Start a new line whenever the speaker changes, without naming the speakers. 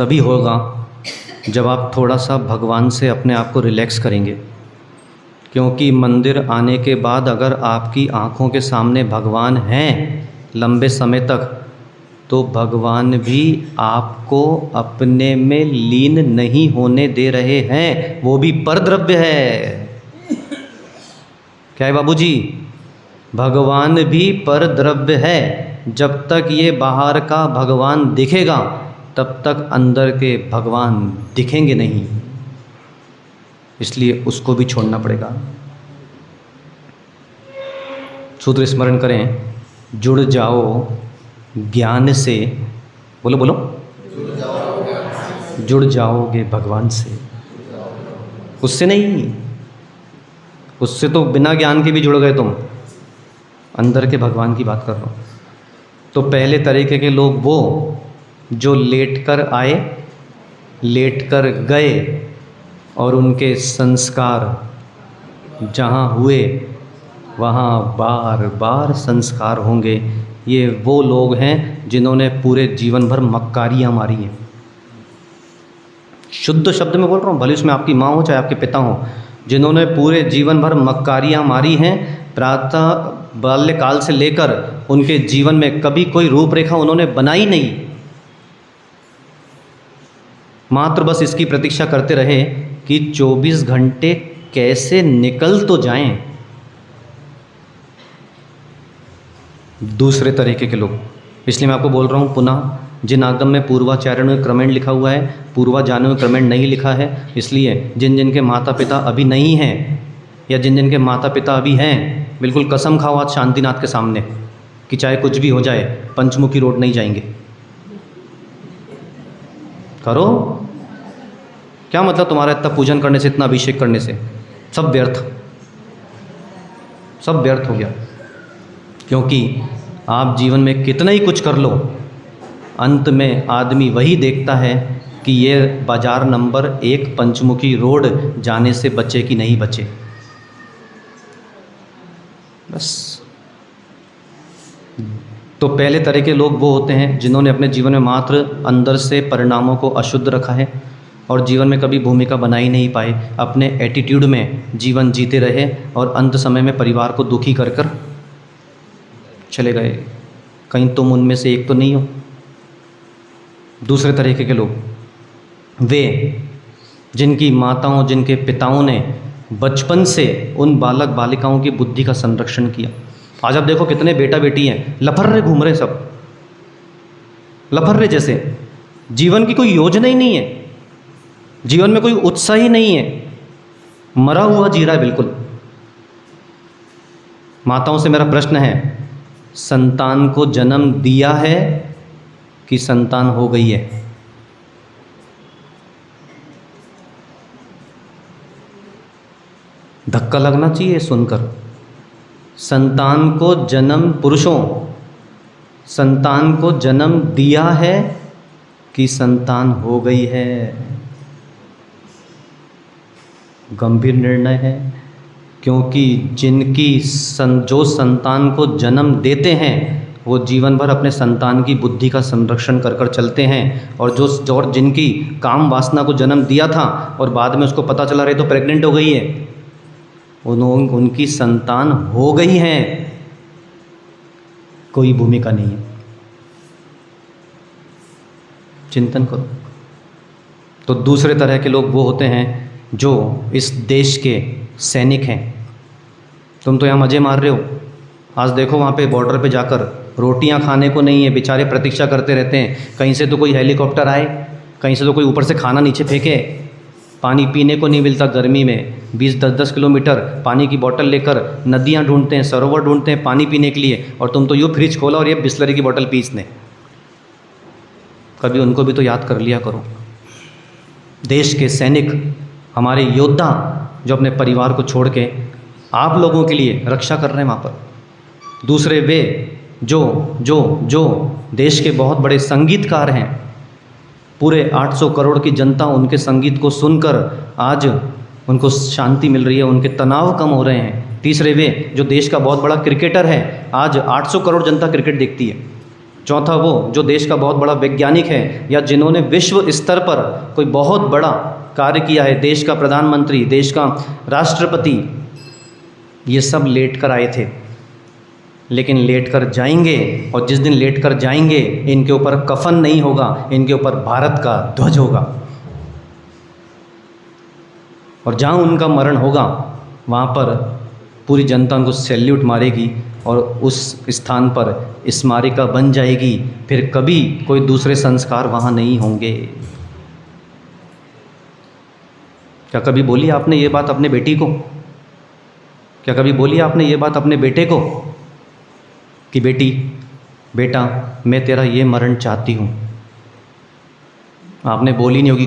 तभी होगा जब आप थोड़ा सा भगवान से अपने आप को रिलैक्स करेंगे। क्योंकि मंदिर आने के बाद अगर आपकी आँखों के सामने भगवान हैं लंबे समय तक, तो भगवान भी आपको अपने में लीन नहीं होने दे रहे हैं, वो भी परद्रव्य है। क्या है बाबूजी? भगवान भी परद्रव्य है। जब तक ये बाहर का भगवान दिखेगा तब तक अंदर के भगवान दिखेंगे नहीं, इसलिए उसको भी छोड़ना पड़ेगा। सूत्र स्मरण करें, जुड़ जाओ ज्ञान से, बोलो बोलो, जुड़ जाओगे भगवान से। उससे नहीं, उससे तो बिना ज्ञान के भी जुड़ गए तुम, अंदर के भगवान की बात कर रहा हूँ। तो पहले तरीके के लोग वो जो लेट कर आए, लेट कर गए और उनके संस्कार जहाँ हुए वहाँ बार बार संस्कार होंगे। ये वो लोग हैं जिन्होंने पूरे जीवन भर मक्कारियाँ मारी हैं। शुद्ध शब्द में बोल रहा हूँ, भले उसमें आपकी माँ हो चाहे आपके पिता हो, जिन्होंने पूरे जीवन भर मक्कारियाँ मारी हैं। प्रातः बाल्यकाल से लेकर उनके जीवन में कभी कोई रूपरेखा उन्होंने बनाई नहीं, मात्र बस इसकी प्रतीक्षा करते रहे कि 24 घंटे कैसे निकल तो जाएं। दूसरे तरीके के लोग, इसलिए मैं आपको बोल रहा हूँ पुनः, जिन आगम में पूर्वाचार्य क्रमेण लिखा हुआ है, पूर्वाजान्य क्रमेण नहीं लिखा है। इसलिए जिन जिन के माता पिता अभी नहीं हैं या जिन जिन के माता पिता अभी हैं, बिल्कुल कसम खाओ आज शांतिनाथ के सामने कि चाहे कुछ भी हो जाए पंचमुखी रोड नहीं जाएंगे। करो, क्या मतलब तुम्हारा इतना पूजन करने से, इतना अभिषेक करने से? सब व्यर्थ, सब व्यर्थ हो गया। क्योंकि आप जीवन में कितना ही कुछ कर लो, अंत में आदमी वही देखता है कि ये बाजार नंबर 1 पंचमुखी रोड जाने से बचे कि नहीं बचे, बस। तो पहले तरह के लोग वो होते हैं जिन्होंने अपने जीवन में मात्र अंदर से परिणामों को अशुद्ध रखा है और जीवन में कभी भूमिका बना ही नहीं पाए, अपने एटीट्यूड में जीवन जीते रहे और अंत समय में परिवार को दुखी कर कर चले गए। कहीं तुम उनमें से एक तो नहीं हो। दूसरे तरीके के लोग वे जिनकी माताओं, जिनके पिताओं ने बचपन से उन बालक बालिकाओं की बुद्धि का संरक्षण किया। आज आप देखो कितने बेटा बेटी हैं, लफर्रे घूम रहे, सब लफर्रे जैसे। जीवन की कोई योजना ही नहीं है, जीवन में कोई उत्साह ही नहीं है, मरा हुआ जी रहा है बिल्कुल। माताओं से मेरा प्रश्न है, संतान को जन्म दिया है कि संतान हो गई है? धक्का लगना चाहिए सुनकर। संतान को जन्म, पुरुषों, संतान को जन्म दिया है कि संतान हो गई है? गंभीर निर्णय है। क्योंकि जिनकी जो संतान को जन्म देते हैं वो जीवन भर अपने संतान की बुद्धि का संरक्षण कर कर चलते हैं, और जिनकी काम वासना को जन्म दिया था और बाद में उसको पता चला रहे तो प्रेग्नेंट हो गई है, उनकी संतान हो गई है, कोई भूमिका नहीं है। चिंतन करो। तो दूसरे तरह के लोग वो होते हैं जो इस देश के सैनिक हैं। तुम तो यहाँ मज़े मार रहे हो, आज देखो वहाँ पे बॉर्डर पे जाकर रोटियाँ खाने को नहीं है, बेचारे प्रतीक्षा करते रहते हैं कहीं से तो कोई हेलीकॉप्टर आए, कहीं से तो कोई ऊपर से खाना नीचे फेंके। पानी पीने को नहीं मिलता गर्मी में, 20-10 किलोमीटर पानी की बोतल लेकर नदियाँ ढूंढते हैं, सरोवर ढूंढते हैं पानी पीने के लिए, और तुम तो यूँ फ्रिज खोला और ये बिस्लरी की बोतल पी इसने। कभी उनको भी तो याद कर लिया करो। देश के सैनिक, हमारे योद्धा जो अपने परिवार को छोड़ के आप लोगों के लिए रक्षा कर रहे हैं वहाँ पर। दूसरे वे जो जो जो देश के बहुत बड़े संगीतकार हैं, पूरे 800 करोड़ की जनता उनके संगीत को सुनकर आज उनको शांति मिल रही है, उनके तनाव कम हो रहे हैं। तीसरे वे जो देश का बहुत बड़ा क्रिकेटर है, आज 800 करोड़ जनता क्रिकेट देखती है, चौथा वो जो देश का बहुत बड़ा वैज्ञानिक है या जिन्होंने विश्व स्तर पर कोई बहुत बड़ा कार्य किया है, देश का प्रधानमंत्री, देश का राष्ट्रपति, ये सब लेट कर आए थे, लेकिन लेट कर जाएंगे। और जिस दिन लेट कर जाएंगे इनके ऊपर कफन नहीं होगा, इनके ऊपर भारत का ध्वज होगा। और जहाँ उनका मरण होगा वहाँ पर पूरी जनता उनको सैल्यूट मारेगी और उस स्थान पर स्मारिका बन जाएगी। फिर कभी कोई दूसरे संस्कार वहाँ नहीं होंगे। क्या कभी बोली आपने ये बात अपने बेटी को? क्या कभी बोली आपने ये बात अपने बेटे को कि बेटा मैं तेरा ये मरण चाहती हूँ? आपने बोली नहीं होगी।